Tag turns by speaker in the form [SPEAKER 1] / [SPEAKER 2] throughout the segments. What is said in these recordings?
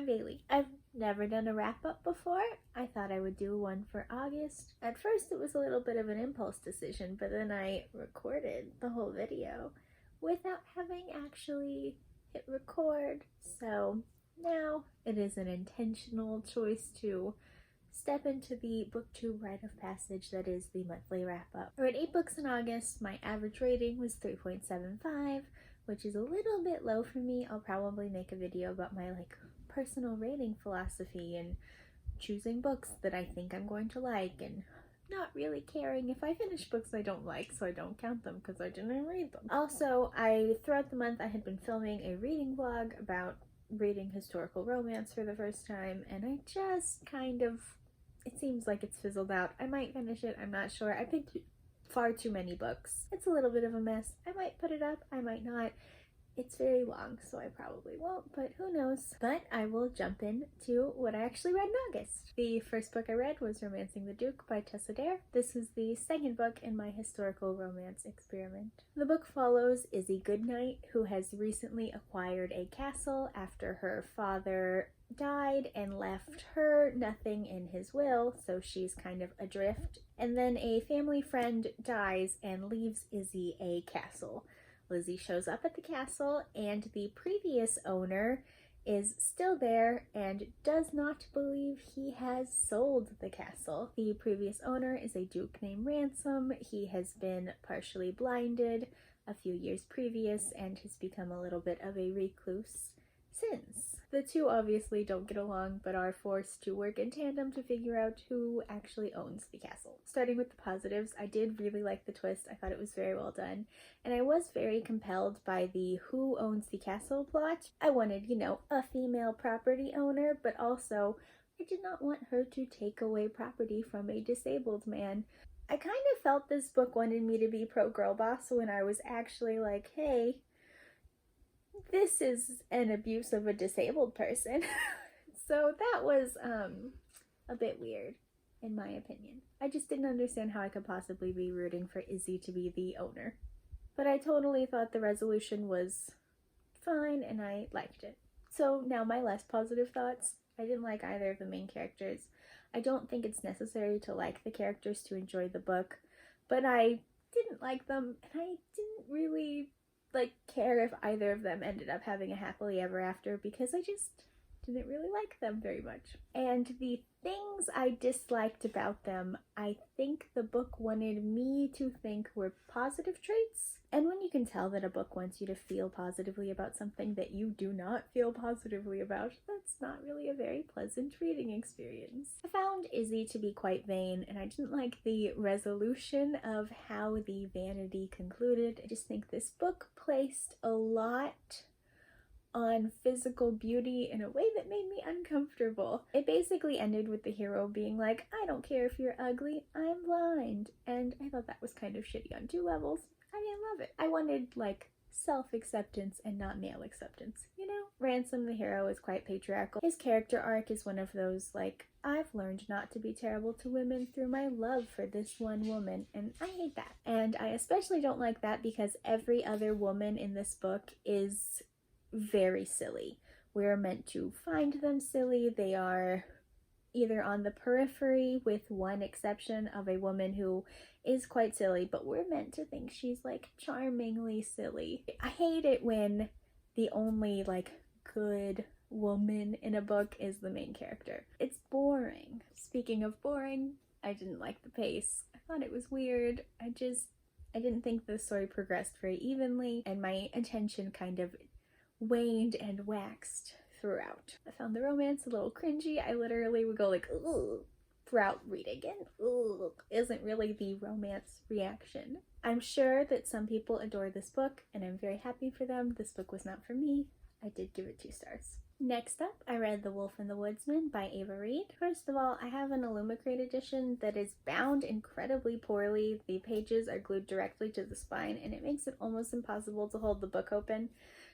[SPEAKER 1] Bailey. I've never done a wrap-up before. I thought I would do one for August. At first it was a little bit of an impulse decision, but then I recorded the whole video without having actually hit record. So now it is an intentional choice to step into the booktube rite of passage that is the monthly wrap-up. I read 8 books in August. My average rating was 3.75, which is a little bit low for me. I'll probably make a video about my personal rating philosophy and choosing books that I think I'm going to like and not really caring if I finish books I don't like, so I don't count them because I didn't read them. Also, throughout the month I had been filming a reading vlog about reading historical romance for the first time, and I just it seems like it's fizzled out. I might finish it, I'm not sure. I picked far too many books. It's a little bit of a mess. I might put it up, I might not. It's very long, so I probably won't, but who knows. But I will jump into what I actually read in August. The first book I read was Romancing the Duke by Tessa. This is the second book in my historical romance experiment. The book follows Izzy Goodnight, who has recently acquired a castle after her father died and left her nothing in his will, so she's kind of adrift. And then a family friend dies and leaves Izzy a castle. Lizzie shows up at the castle, and the previous owner is still there and does not believe he has sold the castle. The previous owner is a duke named Ransom. He has been partially blinded a few years previous and has become a little bit of a recluse since. The two obviously don't get along, but are forced to work in tandem to figure out who actually owns the castle. Starting with the positives, I did really like the twist. I thought it was very well done, and I was very compelled by the who owns the castle plot. I wanted, a female property owner, but also I did not want her to take away property from a disabled man. I kind of felt this book wanted me to be pro-girl boss when I was actually like, hey, this is an abuse of a disabled person. So that was a bit weird, in my opinion. I just didn't understand how I could possibly be rooting for Izzy to be the owner. But I totally thought the resolution was fine, and I liked it. So now my less positive thoughts. I didn't like either of the main characters. I don't think it's necessary to like the characters to enjoy the book, but I didn't like them, and I didn't really care if either of them ended up having a happily ever after, because I just didn't really like them very much. And the things I disliked about them, I think the book wanted me to think were positive traits. And when you can tell that a book wants you to feel positively about something that you do not feel positively about, that's not really a very pleasant reading experience. I found Izzy to be quite vain, and I didn't like the resolution of how the vanity concluded. I just think this book placed a lot on physical beauty in a way that made me uncomfortable. It basically ended with the hero being like, I don't care if you're ugly, I'm blind. And I thought that was kind of shitty on 2 levels. I didn't love it. I wanted self-acceptance and not male acceptance, Ransom, the hero, is quite patriarchal. His character arc is one of those I've learned not to be terrible to women through my love for this one woman, and I hate that. And I especially don't like that because every other woman in this book is very silly. We're meant to find them silly. They are either on the periphery, with one exception of a woman who is quite silly, but we're meant to think she's charmingly silly. I hate it when the only good woman in a book is the main character. It's boring. Speaking of boring, I didn't like the pace. I thought it was weird. I didn't think the story progressed very evenly, and my attention kind of waned and waxed throughout. I found the romance a little cringy. I literally would go ooh, throughout reading it. Ooh, isn't really the romance reaction. I'm sure that some people adore this book, and I'm very happy for them. This book was not for me. I did give it 2 stars. Next up, I read The Wolf and the Woodsman by Reid. First of all, I have an Illumicrate edition that is bound incredibly poorly. The pages are glued directly to the spine, and it makes it almost impossible to hold the book open.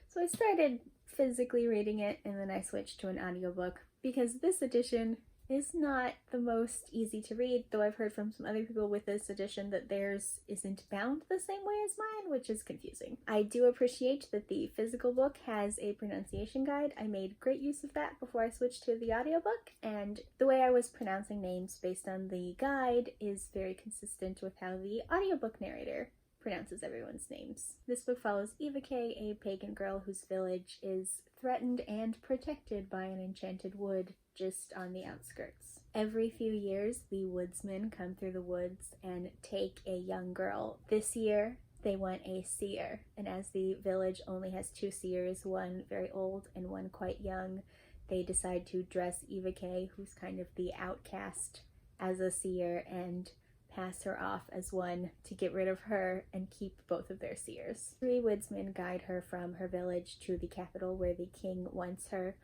[SPEAKER 1] So I started physically reading it, and then I switched to an audiobook because this edition is not the most easy to read, though I've heard from some other people with this edition that theirs isn't bound the same way as mine, which is confusing. I do appreciate that the physical book has a pronunciation guide. I made great use of that before I switched to the audiobook, and the way I was pronouncing names based on the guide is very consistent with how the audiobook narrator pronounces everyone's names. This book follows Evie, a pagan girl whose village is threatened and protected by an enchanted wood just on the outskirts. Every few years, the Woodsmen come through the woods and take a young girl. This year, they want a seer, and as the village only has 2 seers, one very old and one quite young, they decide to dress Evie, who's kind of the outcast, as a seer and pass her off as one to get rid of her and keep both of their seers. 3 woodsmen guide her from her village to the capital where the king wants her.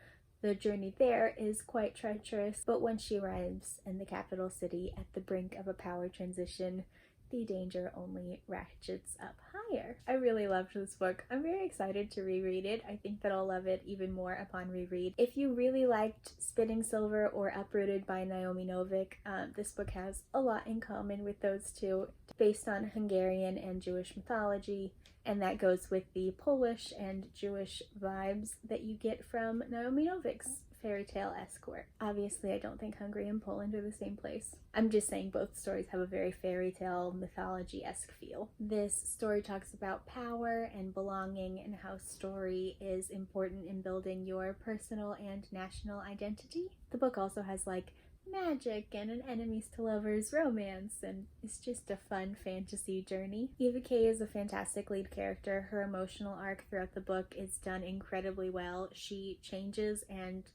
[SPEAKER 1] The journey there is quite treacherous, but once she arrives in the capital city at the brink of a power transition, the danger only ratchets up higher. I really loved this book. I'm very excited to reread it. I think that I'll love it even more upon reread. If you really liked Spitting Silver or Uprooted by Naomi Novik, this book has a lot in common with those two, based on Hungarian and Jewish mythology, and that goes with the Polish and Jewish vibes that you get from Naomi Novik's fairy tale-esque work. Obviously, I don't think Hungary and Poland are the same place. I'm just saying both stories have a very fairy tale mythology-esque feel. This story talks about power and belonging and how story is important in building your personal and national identity. The book also has like magic and an enemies to lovers romance, and it's just a fun fantasy journey. Evie is a fantastic lead character. Her emotional arc throughout the book is done incredibly well. She changes and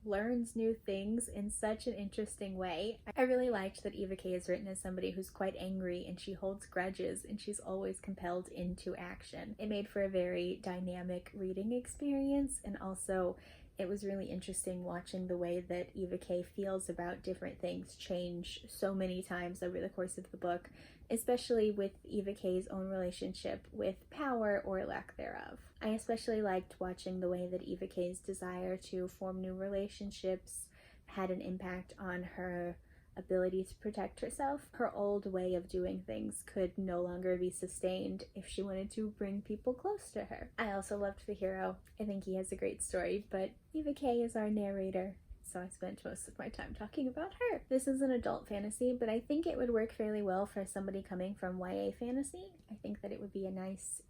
[SPEAKER 1] learns new things in such an interesting way. I really liked that Evie is written as somebody who's quite angry and she holds grudges and she's always compelled into action. It made for a very dynamic reading experience, and also it was really interesting watching the way that Evie feels about different things change so many times over the course of the book, especially with Evie's own relationship with power or lack thereof. I especially liked watching the way that Evie's desire to form new relationships had an impact on her ability to protect herself. Her old way of doing things could no longer be sustained if she wanted to bring people close to her. I also loved the hero. I think he has a great story, but Evie is our narrator, so I spent most of my time talking about her. This is an adult fantasy, but I think it would work fairly well for somebody coming from YA fantasy. I think that it would be a nice,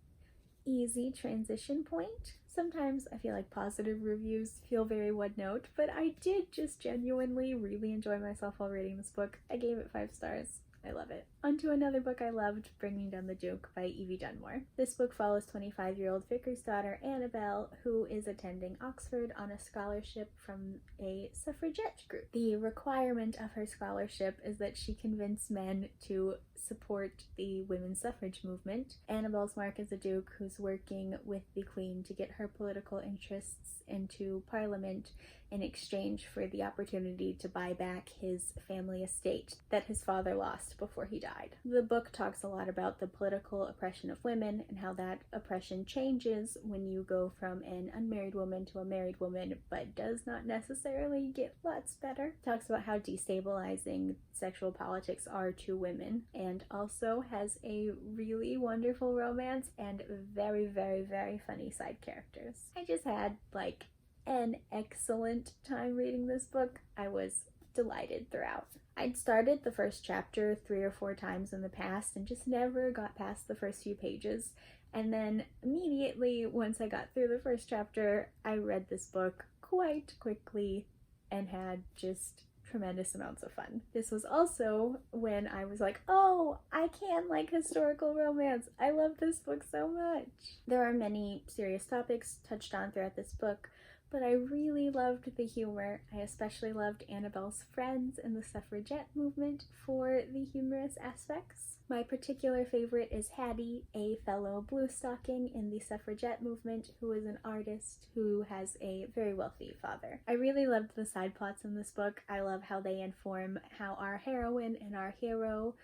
[SPEAKER 1] easy transition point. Sometimes I feel like positive reviews feel very one note, but I did just genuinely really enjoy myself while reading this book. I gave it 5 stars. I love it. On to another book I loved, Bringing Down the Duke by Evie Dunmore. This book follows 25-year-old vicar's daughter Annabelle, who is attending Oxford on a scholarship from a suffragette group. The requirement of her scholarship is that she convince men to support the women's suffrage movement. Annabelle's mark is a duke who's working with the Queen to get her political interests into Parliament in exchange for the opportunity to buy back his family estate that his father lost before he died. The book talks a lot about the political oppression of women and how that oppression changes when you go from an unmarried woman to a married woman, but does not necessarily get lots better. It talks about how destabilizing sexual politics are to women, and also has a really wonderful romance and very, very, very funny side characters. I just had like an excellent time reading this book. I was delighted throughout. I'd started the first chapter 3 or 4 times in the past and just never got past the first few pages. And then immediately once I got through the first chapter, I read this book quite quickly and had just tremendous amounts of fun. This was also when I was like, oh, I can like historical romance. I love this book so much. There are many serious topics touched on throughout this book, but I really loved the humor. I especially loved Annabelle's friends in the suffragette movement for the humorous aspects. My particular favorite is Hattie, a fellow bluestocking in the suffragette movement who is an artist who has a very wealthy father. I really loved the side plots in this book. I love how they inform how our heroine and our hero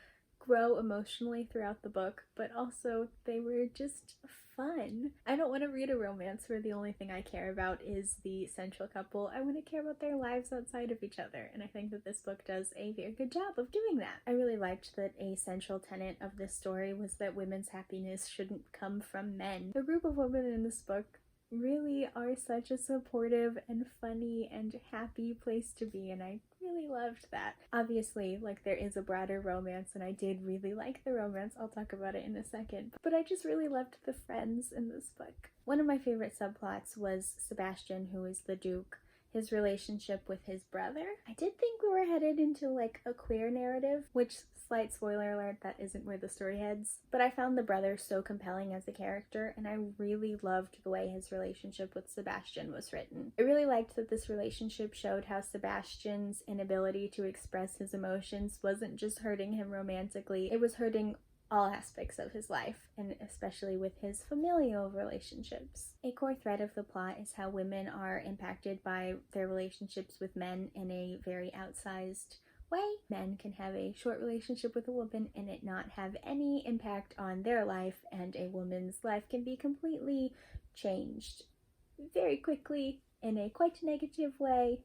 [SPEAKER 1] grow emotionally throughout the book, but also they were just fun. I don't want to read a romance where the only thing I care about is the central couple. I want to care about their lives outside of each other, and I think that this book does a very good job of doing that. I really liked that a central tenet of this story was that women's happiness shouldn't come from men. The group of women in this book really are such a supportive and funny and happy place to be, and I really loved that. Obviously, like, there is a broader romance, and I did really like the romance. I'll talk about it in a second, but I just really loved the friends in this book. One of my favorite subplots was Sebastian, who is the Duke, his relationship with his brother. I did think we were headed into like a queer narrative, which, slight spoiler alert, that isn't where the story heads, but I found the brother so compelling as a character, and I really loved the way his relationship with Sebastian was written. I really liked that this relationship showed how Sebastian's inability to express his emotions wasn't just hurting him romantically, it was hurting all aspects of his life, and especially with his familial relationships. A core thread of the plot is how women are impacted by their relationships with men in a very outsized way. Men can have a short relationship with a woman and it not have any impact on their life, and a woman's life can be completely changed very quickly in a quite negative way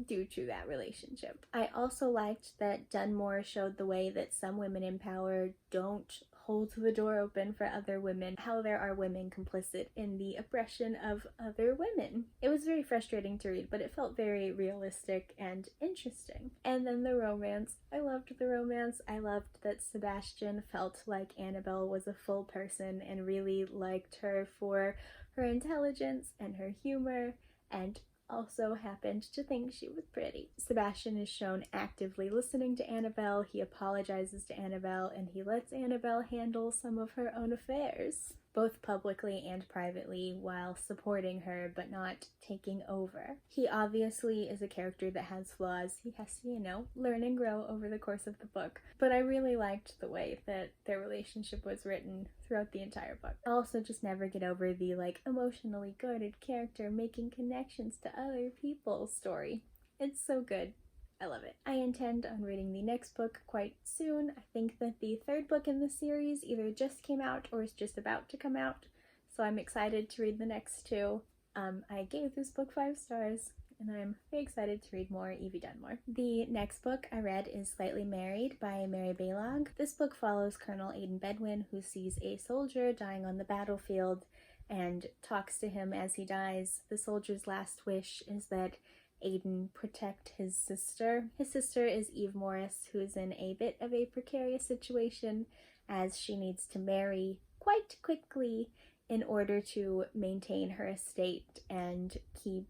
[SPEAKER 1] due to that relationship. I also liked that Dunmore showed the way that some women in power don't hold the door open for other women, how there are women complicit in the oppression of other women. It was very frustrating to read, but it felt very realistic and interesting. And then the romance. I loved the romance. I loved that Sebastian felt like Annabelle was a full person and really liked her for her intelligence and her humor, and also happened to think she was pretty. Sebastian is shown actively listening to Annabelle, he apologizes to Annabelle, and he lets Annabelle handle some of her own affairs, both publicly and privately, while supporting her but not taking over. He obviously is a character that has flaws. He has to, learn and grow over the course of the book, but I really liked the way that their relationship was written throughout the entire book. I also just never get over the, emotionally guarded character making connections to other people story. It's so good. I love it. I intend on reading the next book quite soon. I think that the third book in the series either just came out or is just about to come out, so I'm excited to read the next two. I gave this book 5 stars, and I'm very excited to read more Evie Dunmore. The next book I read is Slightly Married by Mary Balogh. This book follows Colonel Aidan Bedwin, who sees a soldier dying on the battlefield and talks to him as he dies. The soldier's last wish is that Aidan protect his sister. His sister is Eve Morris, who is in a bit of a precarious situation as she needs to marry quite quickly in order to maintain her estate and keep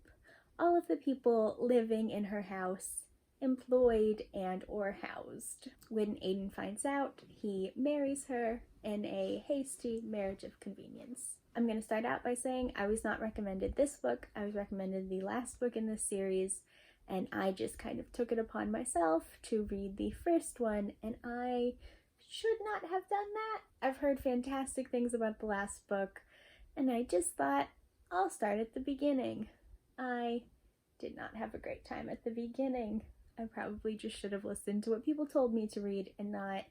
[SPEAKER 1] all of the people living in her house employed and or housed. When Aidan finds out, he marries her in a hasty marriage of convenience. I'm going to start out by saying I was not recommended this book. I was recommended the last book in this series, and I just kind of took it upon myself to read the first one, and I should not have done that. I've heard fantastic things about the last book, and I just thought I'll start at the beginning. I did not have a great time at the beginning. I probably just should have listened to what people told me to read and not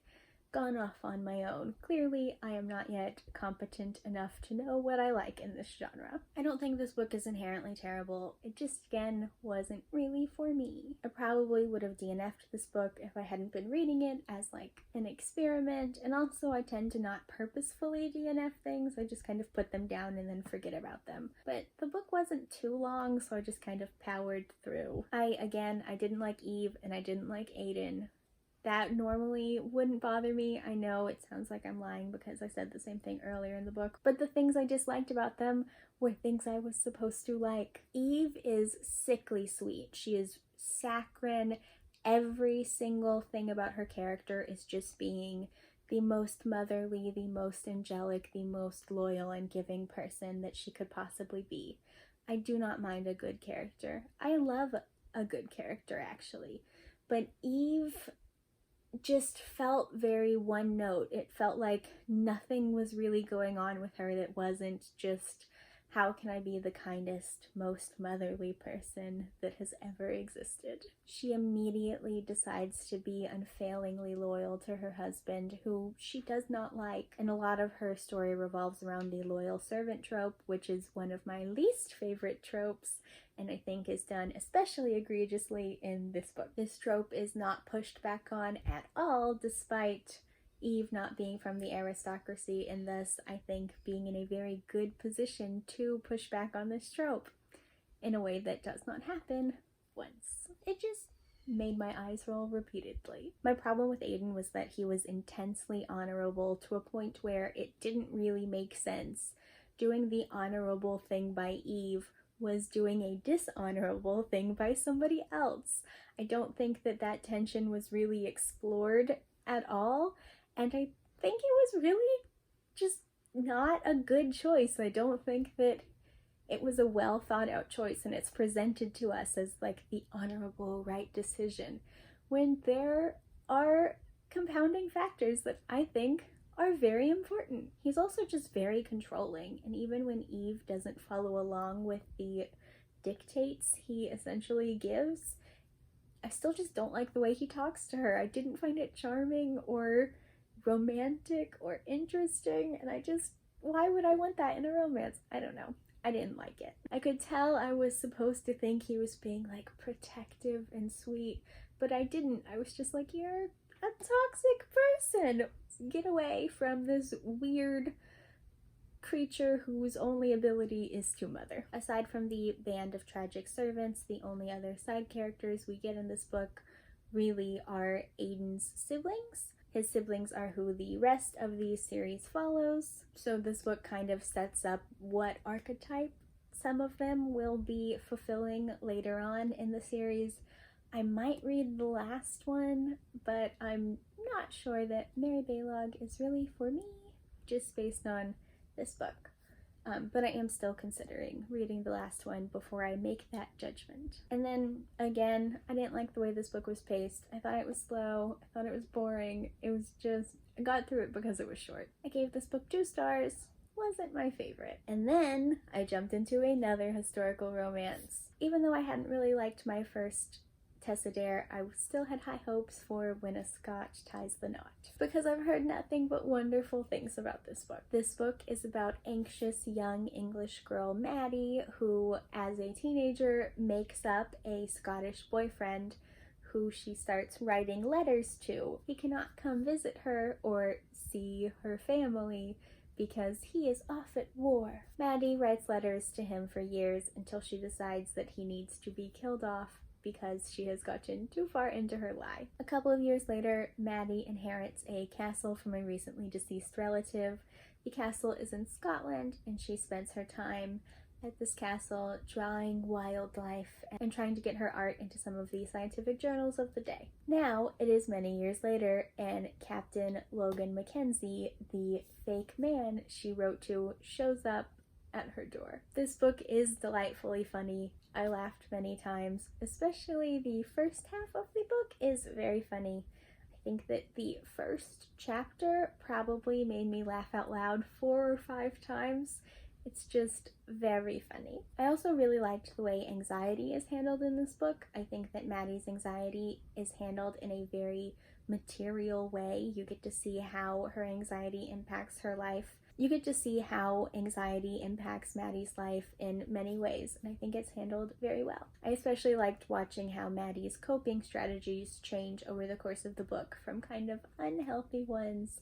[SPEAKER 1] gone off on my own. Clearly, I am not yet competent enough to know what I like in this genre. I don't think this book is inherently terrible. It just, again, wasn't really for me. I probably would have DNF'd this book if I hadn't been reading it as, an experiment, and also I tend to not purposefully DNF things. I just kind of put them down and then forget about them. But the book wasn't too long, so I just kind of powered through. I didn't like Eve, and I didn't like Aidan. That normally wouldn't bother me. I know it sounds like I'm lying because I said the same thing earlier in the book, but the things I disliked about them were things I was supposed to like. Eve is sickly sweet. She is saccharine. Every single thing about her character is just being the most motherly, the most angelic, the most loyal and giving person that she could possibly be. I do not mind a good character. I love a good character, actually. But Eve just felt very one note. It felt like nothing was really going on with her that wasn't just How can I be the kindest, most motherly person that has ever existed? She immediately decides to be unfailingly loyal to her husband, who she does not like, and a lot of her story revolves around the loyal servant trope, which is one of my least favorite tropes, and I think is done especially egregiously in this book. This trope is not pushed back on at all, despite Eve not being from the aristocracy, and thus I think being in a very good position to push back on this trope in a way that does not happen once. It just made my eyes roll repeatedly. My problem with Aiden was that he was intensely honorable to a point where it didn't really make sense. Doing the honorable thing by Eve was doing a dishonorable thing by somebody else. I don't think that that tension was really explored at all, and I think it was really just not a good choice. I don't think that it was a well thought out choice, and it's presented to us as like the honorable right decision when there are compounding factors that I think are very important. He's also just very controlling, and even when Eve doesn't follow along with the dictates he essentially gives, I still just don't like the way he talks to her. I didn't find it charming or romantic or interesting, and why would I want that in a romance? I don't know. I didn't like it. I could tell I was supposed to think he was being like protective and sweet, but I didn't. I was just like, you're a toxic person. Get away from this weird creature whose only ability is to mother. Aside from the band of tragic servants, the only other side characters we get in this book really are Aiden's siblings. His siblings are who the rest of the series follows, so this book kind of sets up what archetype some of them will be fulfilling later on in the series. I might read the last one, but I'm not sure that Mary Balogh is really for me, just based on this book. But I am still considering reading the last one before I make that judgment. And then, again, I didn't like the way this book was paced. I thought it was slow. I thought it was boring. It was just, I got through it because it was short. I gave this book 2 stars. Wasn't my favorite. And then I jumped into another historical romance. Even though I hadn't really liked my first Tessa Dare, I still had high hopes for When a Scot Ties the Knot, because I've heard nothing but wonderful things about this book. This book is about anxious young English girl Maddie, who as a teenager makes up a Scottish boyfriend who she starts writing letters to. He cannot come visit her or see her family because he is off at war. Maddie writes letters to him for years until she decides that he needs to be killed off because she has gotten too far into her lie. A couple of years later, Maddie inherits a castle from a recently deceased relative. The castle is in Scotland, and she spends her time at this castle drawing wildlife and trying to get her art into some of the scientific journals of the day. Now, it is many years later, and Captain Logan Mackenzie, the fake man she wrote to, shows up at her door. This book is delightfully funny. I laughed many times, especially the first half of the book is very funny. I think that the first chapter probably made me laugh out loud 4 or 5 times. It's just very funny. I also really liked the way anxiety is handled in this book. I think that Maddie's anxiety is handled in a very material way. You get to see how her anxiety impacts her life. You get to see how anxiety impacts Maddie's life in many ways, and I think it's handled very well. I especially liked watching how Maddie's coping strategies change over the course of the book, from kind of unhealthy ones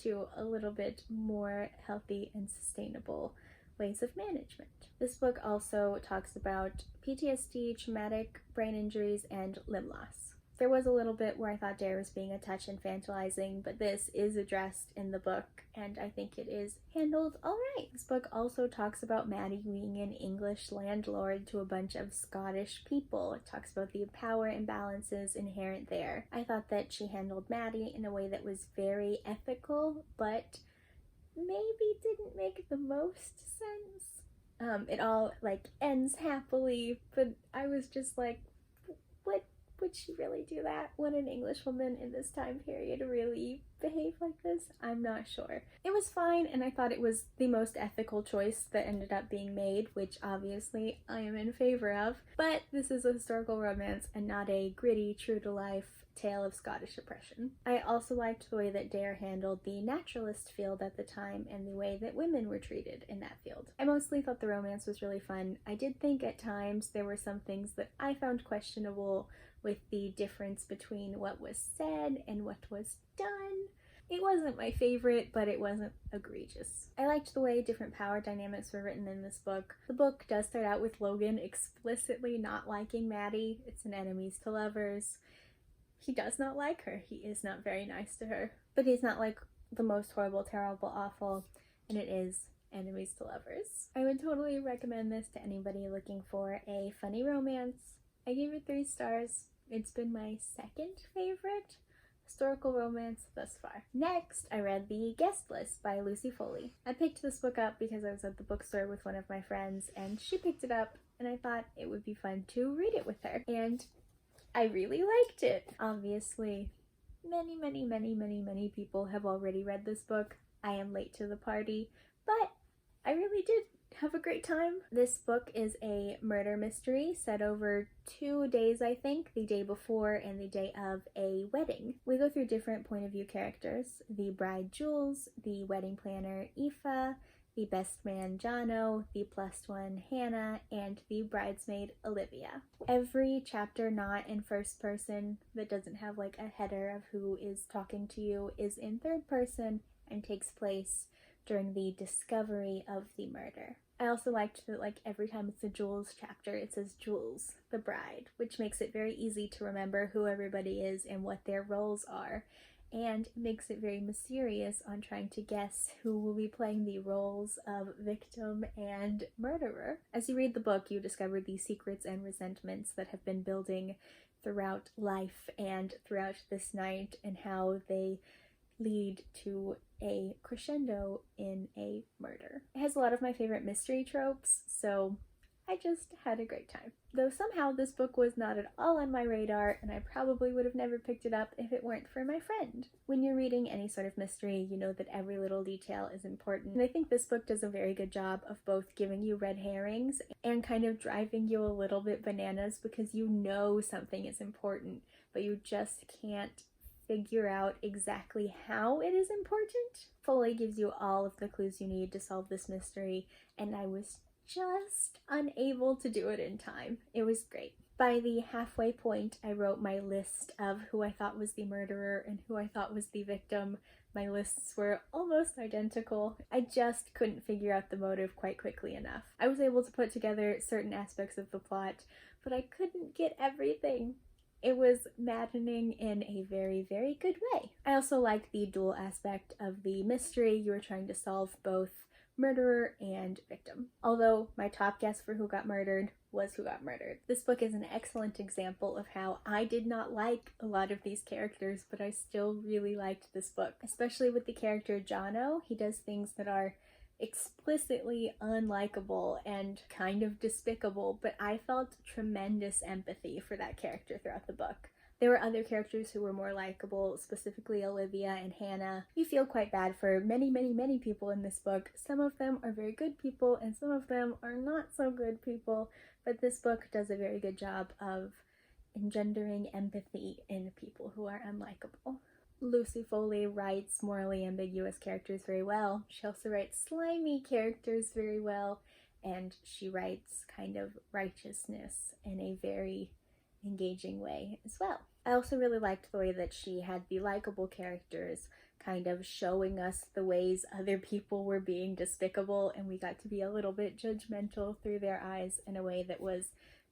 [SPEAKER 1] to a little bit more healthy and sustainable ways of management. This book also talks about PTSD, traumatic brain injuries, and limb loss. There was a little bit where I thought Dare was being a touch infantilizing, but this is addressed in the book, and I think it is handled alright. This book also talks about Maddie being an English landlord to a bunch of Scottish people. It talks about the power imbalances inherent there. I thought that she handled Maddie in a way that was very ethical, but maybe didn't make the most sense. It all ends happily, but I was just like, would she really do that? Would an English woman in this time period really behave like this? I'm not sure. It was fine, and I thought it was the most ethical choice that ended up being made, which obviously I am in favor of. But this is a historical romance and not a gritty, true-to-life tale of Scottish oppression. I also liked the way that Dare handled the naturalist field at the time and the way that women were treated in that field. I mostly thought the romance was really fun. I did think at times there were some things that I found questionable with the difference between what was said and what was done. It wasn't my favorite, but it wasn't egregious. I liked the way different power dynamics were written in this book. The book does start out with Logan explicitly not liking Maddie. It's an enemies to lovers. He does not like her. He is not very nice to her. But he's not like the most horrible, terrible, awful, and it is enemies to lovers. I would totally recommend this to anybody looking for a funny romance. I gave it 3 stars. It's been my second favorite historical romance thus far. Next, I read The Guest List by Lucy Foley. I picked this book up because I was at the bookstore with one of my friends, and she picked it up, and I thought it would be fun to read it with her. And I really liked it. Obviously, many people have already read this book. I am late to the party, but I really did have a great time. This book is a murder mystery set over 2 days, I think, the day before and the day of a wedding. We go through different point of view characters: the bride Jules, the wedding planner Aoife, the best man Jono, the plus one Hannah, and the bridesmaid Olivia. Every chapter not in first person, that doesn't have like a header of who is talking to you, is in third person and takes place during the discovery of the murder. I also liked that like every time it's a Jules chapter, it says Jules, the bride, which makes it very easy to remember who everybody is and what their roles are. And makes it very mysterious on trying to guess who will be playing the roles of victim and murderer. As you read the book, you discover the secrets and resentments that have been building throughout life and throughout this night, and how they lead to a crescendo in a murder. It has a lot of my favorite mystery tropes, so I just had a great time. Though somehow this book was not at all on my radar, and I probably would have never picked it up if it weren't for my friend. When you're reading any sort of mystery, you know that every little detail is important. And I think this book does a very good job of both giving you red herrings and kind of driving you a little bit bananas, because you know something is important, but you just can't figure out exactly how it is important. Foley gives you all of the clues you need to solve this mystery, and I was just unable to do it in time. It was great. By the halfway point, I wrote my list of who I thought was the murderer and who I thought was the victim. My lists were almost identical. I just couldn't figure out the motive quite quickly enough. I was able to put together certain aspects of the plot, but I couldn't get everything. It was maddening in a very, very good way. I also liked the dual aspect of the mystery. You were trying to solve both murderer and victim. Although my top guess for who got murdered was who got murdered. This book is an excellent example of how I did not like a lot of these characters, but I still really liked this book. Especially with the character Jono. He does things that are explicitly unlikable and kind of despicable, but I felt tremendous empathy for that character throughout the book. There were other characters who were more likable, specifically Olivia and Hannah. You feel quite bad for many people in this book. Some of them are very good people, and some of them are not so good people, but this book does a very good job of engendering empathy in people who are unlikable. Lucy Foley writes morally ambiguous characters very well. She also writes slimy characters very well, and she writes kind of righteousness in a very engaging way as well. I also really liked the way that she had the likable characters kind of showing us the ways other people were being despicable, and we got to be a little bit judgmental through their eyes in a way that was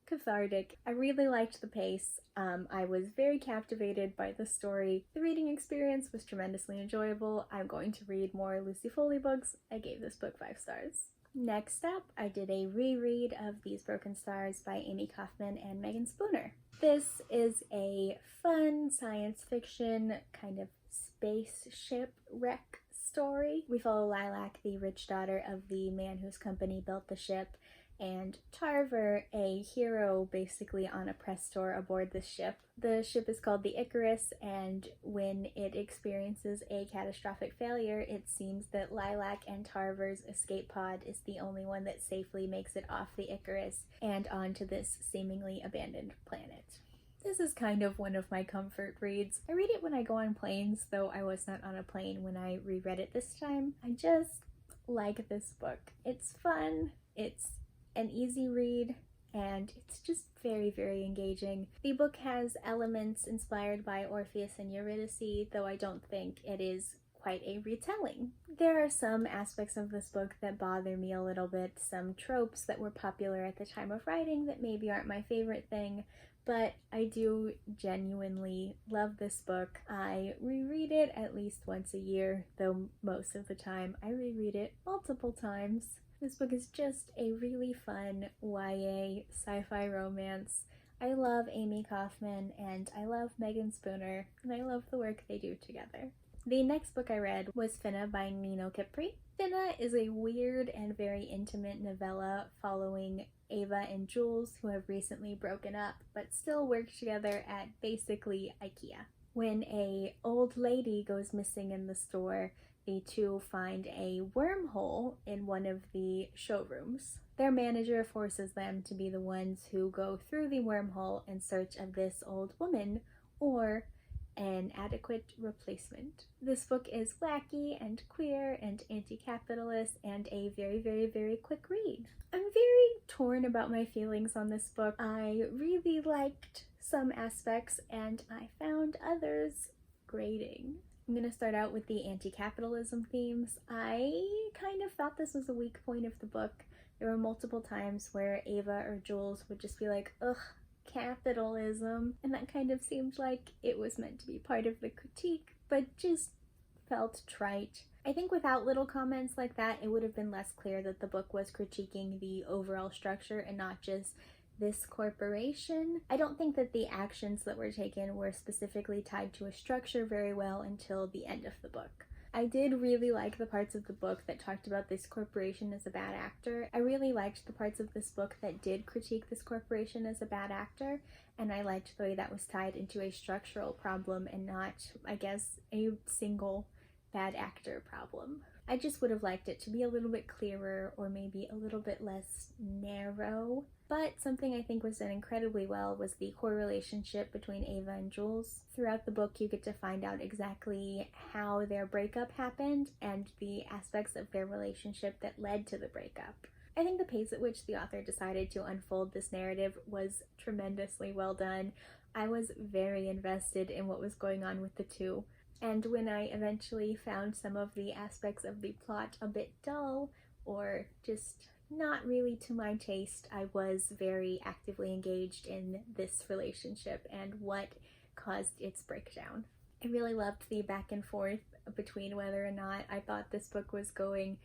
[SPEAKER 1] cathartic. I really liked the pace. I was very captivated by the story. The reading experience was tremendously enjoyable. I'm going to read more Lucy Foley books. I gave this book 5 stars. Next up, I did a reread of These Broken Stars by Amie Kaufman and Meagan Spooner. This is a fun science fiction kind of spaceship wreck story. We follow Lilac, the rich daughter of the man whose company built the ship, and Tarver, a hero basically on a press tour aboard the ship. The ship is called the Icarus, and when it experiences a catastrophic failure, it seems that Lilac and Tarver's escape pod is the only one that safely makes it off the Icarus and onto this seemingly abandoned planet. This is kind of one of my comfort reads. I read it when I go on planes, though I was not on a plane when I reread it this time. I just like this book. It's fun, it's an easy read, and it's just very, very engaging. The book has elements inspired by Orpheus and Eurydice, though I don't think it is quite a retelling. There are some aspects of this book that bother me a little bit, some tropes that were popular at the time of writing that maybe aren't my favorite thing, but I do genuinely love this book. I reread it at least once a year, though most of the time I reread it multiple times. This book is just a really fun YA sci-fi romance. I love Amie Kaufman, and I love Meagan Spooner, and I love the work they do together. The next book I read was Finna by Nino Cipri. Finna is a weird and very intimate novella following Ava and Jules, who have recently broken up but still work together at basically IKEA. When a old lady goes missing in the store, the two find a wormhole in one of the showrooms. Their manager forces them to be the ones who go through the wormhole in search of this old woman, or an adequate replacement. This book is wacky and queer and anti-capitalist and a very, very, very quick read. I'm very torn about my feelings on this book. I really liked some aspects and I found others grating. I'm going to start out with the anti-capitalism themes. I kind of thought this was a weak point of the book. There were multiple times where Ava or Jules would just be like, ugh, capitalism, and that kind of seemed like it was meant to be part of the critique, but just felt trite. I think without little comments like that, it would have been less clear that the book was critiquing the overall structure and not just this corporation. I don't think that the actions that were taken were specifically tied to a structure very well until the end of the book. I did really like the parts of the book that talked about this corporation as a bad actor. I really liked the parts of this book that did critique this corporation as a bad actor, and I liked the way that was tied into a structural problem and not, I guess, a single bad actor problem. I just would have liked it to be a little bit clearer or maybe a little bit less narrow. But something I think was done incredibly well was the core relationship between Ava and Jules. Throughout the book, you get to find out exactly how their breakup happened and the aspects of their relationship that led to the breakup. I think the pace at which the author decided to unfold this narrative was tremendously well done. I was very invested in what was going on with the two. And when I eventually found some of the aspects of the plot a bit dull or just not really to my taste, I was very actively engaged in this relationship and what caused its breakdown. I really loved the back and forth between whether or not I thought this book was going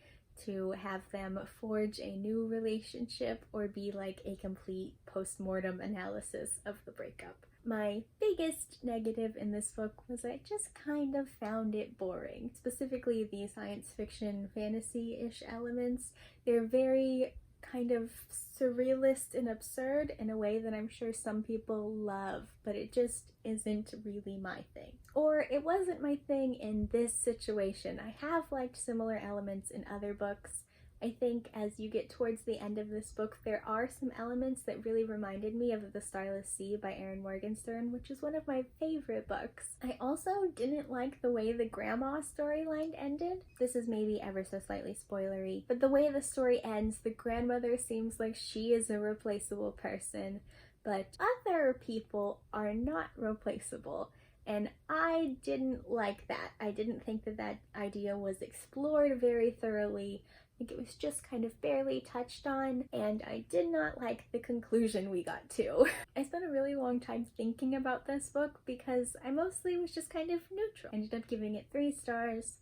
[SPEAKER 1] to have them forge a new relationship or be like a complete post-mortem analysis of the breakup. My biggest negative in this book was I just kind of found it boring, specifically the science fiction fantasy-ish elements. They're very kind of surrealist and absurd in a way that I'm sure some people love, but it just isn't really my thing. Or it wasn't my thing in this situation. I have liked similar elements in other books. I think as you get towards the end of this book, there are some elements that really reminded me of The Starless Sea by Erin Morgenstern, which is one of my favorite books. I also didn't like the way the grandma storyline ended. This is maybe ever so slightly spoilery, but the way the story ends, the grandmother seems like she is a replaceable person, but other people are not replaceable. And I didn't like that. I didn't think that that idea was explored very thoroughly. I think it was just kind of barely touched on, and I did not like the conclusion we got to. I spent a really long time thinking about this book because I mostly was just kind of neutral. I ended up giving it 3 stars.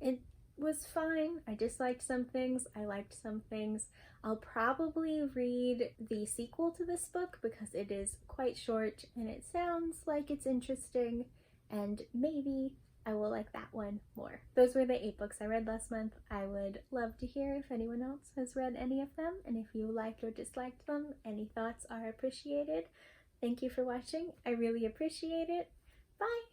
[SPEAKER 1] It was fine. I disliked some things, I liked some things. I'll probably read the sequel to this book because it is quite short and it sounds like it's interesting, and maybe I will like that one more. Those were the 8 books I read last month. I would love to hear if anyone else has read any of them, and if you liked or disliked them. Any thoughts are appreciated. Thank you for watching. I really appreciate it. Bye!